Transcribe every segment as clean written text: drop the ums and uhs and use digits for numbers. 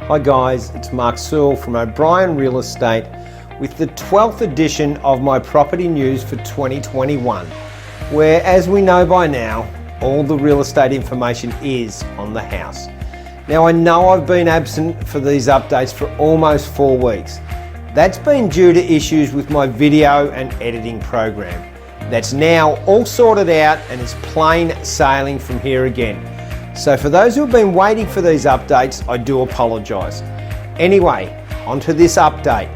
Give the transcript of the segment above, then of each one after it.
Hi guys, it's Mark Sewell from OBrien Real Estate with the 12th edition of my property news for 2021, where, as we know by now, all the real estate information is on the house. Now, I know I've been absent for these updates for almost 4 weeks. That's been due to issues with my video and editing program. That's now all sorted out and is plain sailing from here again. So for those who have been waiting for these updates, I do apologise. Anyway, onto this update.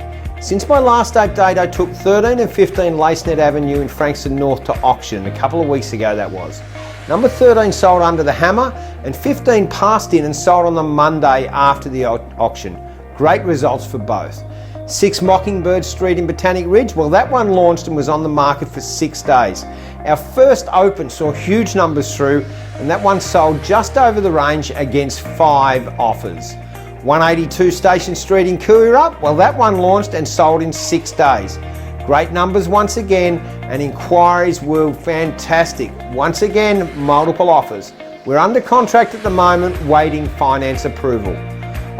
Since my last update, I took 13 and 15 Lacenet Avenue in Frankston North to auction a couple of weeks ago, that was. Number 13 sold under the hammer and 15 passed in and sold on the Monday after the auction. Great results for both. 6 Mockingbird Street in Botanic Ridge, well, that one launched and was on the market for 6 days. Our first open saw huge numbers through, and that one sold just over the range against 5 offers. 182 Station Street in Cooyurup, well, that one launched and sold in 6 days. Great numbers once again, and inquiries were fantastic. Once again, multiple offers. We're under contract at the moment, waiting finance approval.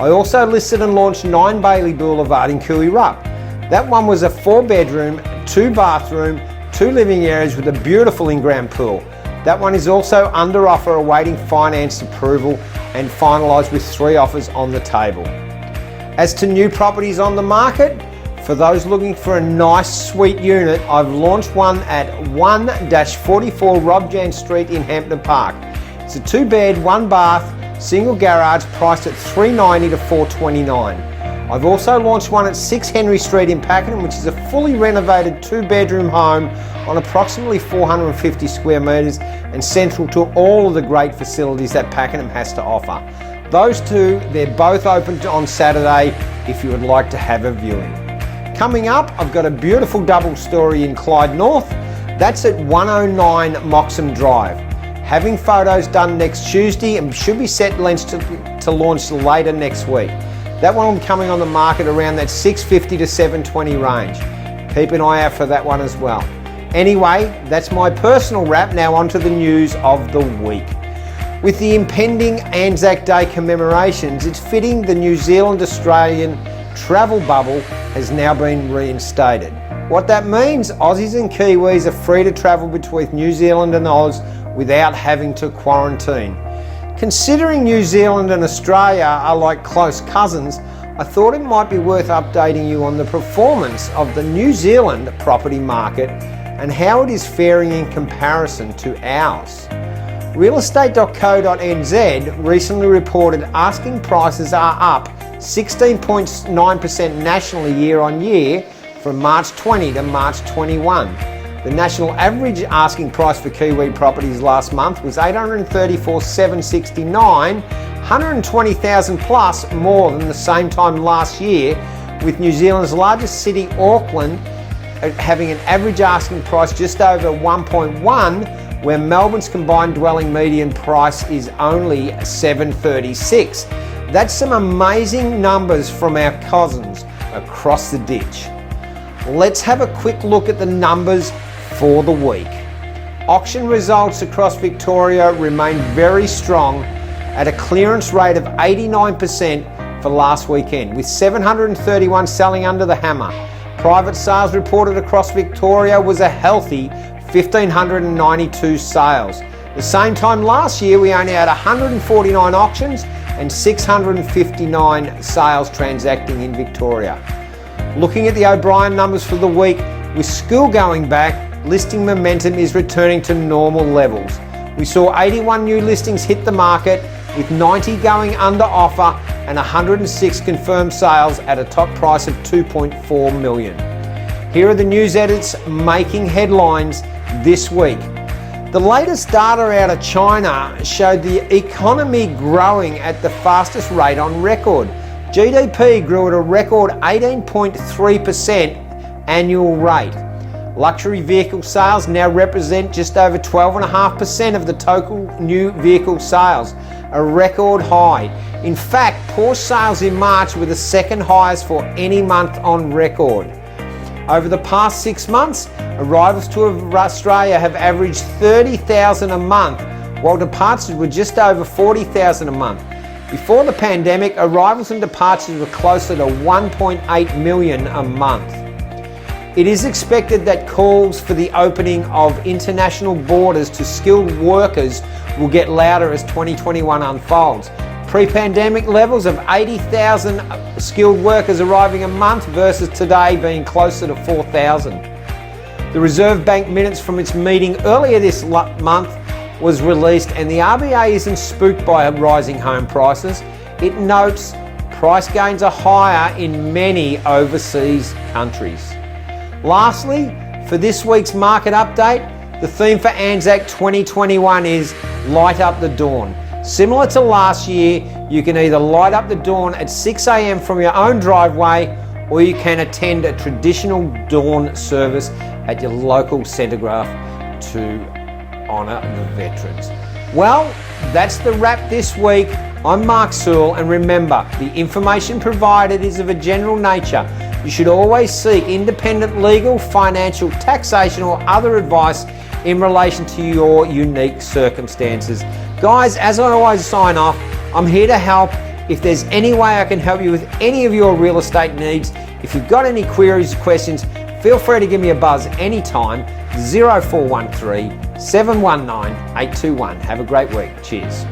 I also listed and launched 9 Bailey Boulevard in Cooyurup. That one was a 4-bedroom, 2-bathroom, 2 living areas with a beautiful in-ground pool. That one is also under offer, awaiting finance approval and finalised with 3 offers on the table. As to new properties on the market, for those looking for a nice suite unit, I've launched one at 1-44 Rob Jan Street in Hampton Park. It's a 2-bed, 1-bath, single garage priced at $390 to $429. I've also launched one at 6 Henry Street in Pakenham, which is a fully renovated 2-bedroom home on approximately 450 square metres and central to all of the great facilities that Pakenham has to offer. Those two, they're both open on Saturday if you would like to have a viewing. Coming up, I've got a beautiful double story in Clyde North. That's at 109 Moxham Drive. Having photos done next Tuesday and should be set to launch later next week. That one will be coming on the market around that $650 to $720 range. Keep an eye out for that one as well. Anyway, that's my personal wrap. Now onto the news of the week. With the impending Anzac Day commemorations, it's fitting the New Zealand-Australian travel bubble has now been reinstated. What that means, Aussies and Kiwis are free to travel between New Zealand and Oz without having to quarantine. Considering New Zealand and Australia are like close cousins, I thought it might be worth updating you on the performance of the New Zealand property market and how it is faring in comparison to ours. Realestate.co.nz recently reported asking prices are up 16.9% nationally year on year from March 20 to March 21. The national average asking price for Kiwi properties last month was $834,769, 120,000 plus more than the same time last year, with New Zealand's largest city, Auckland, having an average asking price just over 1.1, where Melbourne's combined dwelling median price is only $736. That's some amazing numbers from our cousins across the ditch. Let's have a quick look at the numbers for the week. Auction results across Victoria remain very strong at a clearance rate of 89% for last weekend, with 731 selling under the hammer. Private sales reported across Victoria was a healthy 1,592 sales. The same time last year, we only had 149 auctions and 659 sales transacting in Victoria. Looking at the OBrien numbers for the week, with school going back, listing momentum is returning to normal levels. We saw 81 new listings hit the market, with 90 going under offer and 106 confirmed sales at a top price of $2.4 million. Here are the news edits making headlines this week. The latest data out of China showed the economy growing at the fastest rate on record. GDP grew at a record 18.3% annual rate. Luxury vehicle sales now represent just over 12.5% of the total new vehicle sales, a record high. In fact, Porsche sales in March were the second highest for any month on record. Over the past 6 months, arrivals to Australia have averaged 30,000 a month, while departures were just over 40,000 a month. Before the pandemic, arrivals and departures were closer to 1.8 million a month. It is expected that calls for the opening of international borders to skilled workers will get louder as 2021 unfolds. Pre-pandemic levels of 80,000 skilled workers arriving a month versus today being closer to 4,000. The Reserve Bank minutes from its meeting earlier this month was released, and the RBA isn't spooked by rising home prices. It notes price gains are higher in many overseas countries. Lastly, for this week's market update, the theme for Anzac 2021 is Light Up the Dawn. Similar to last year, you can either light up the dawn at 6 a.m. from your own driveway, or you can attend a traditional dawn service at your local centregraph to honour the veterans. Well, that's the wrap this week. I'm Mark Sewell, and remember, the information provided is of a general nature. You should always seek independent legal, financial, taxation or other advice in relation to your unique circumstances. Guys, as I always sign off, I'm here to help. If there's any way I can help you with any of your real estate needs, if you've got any queries or questions, feel free to give me a buzz anytime, 0413 719 821. Have a great week. Cheers.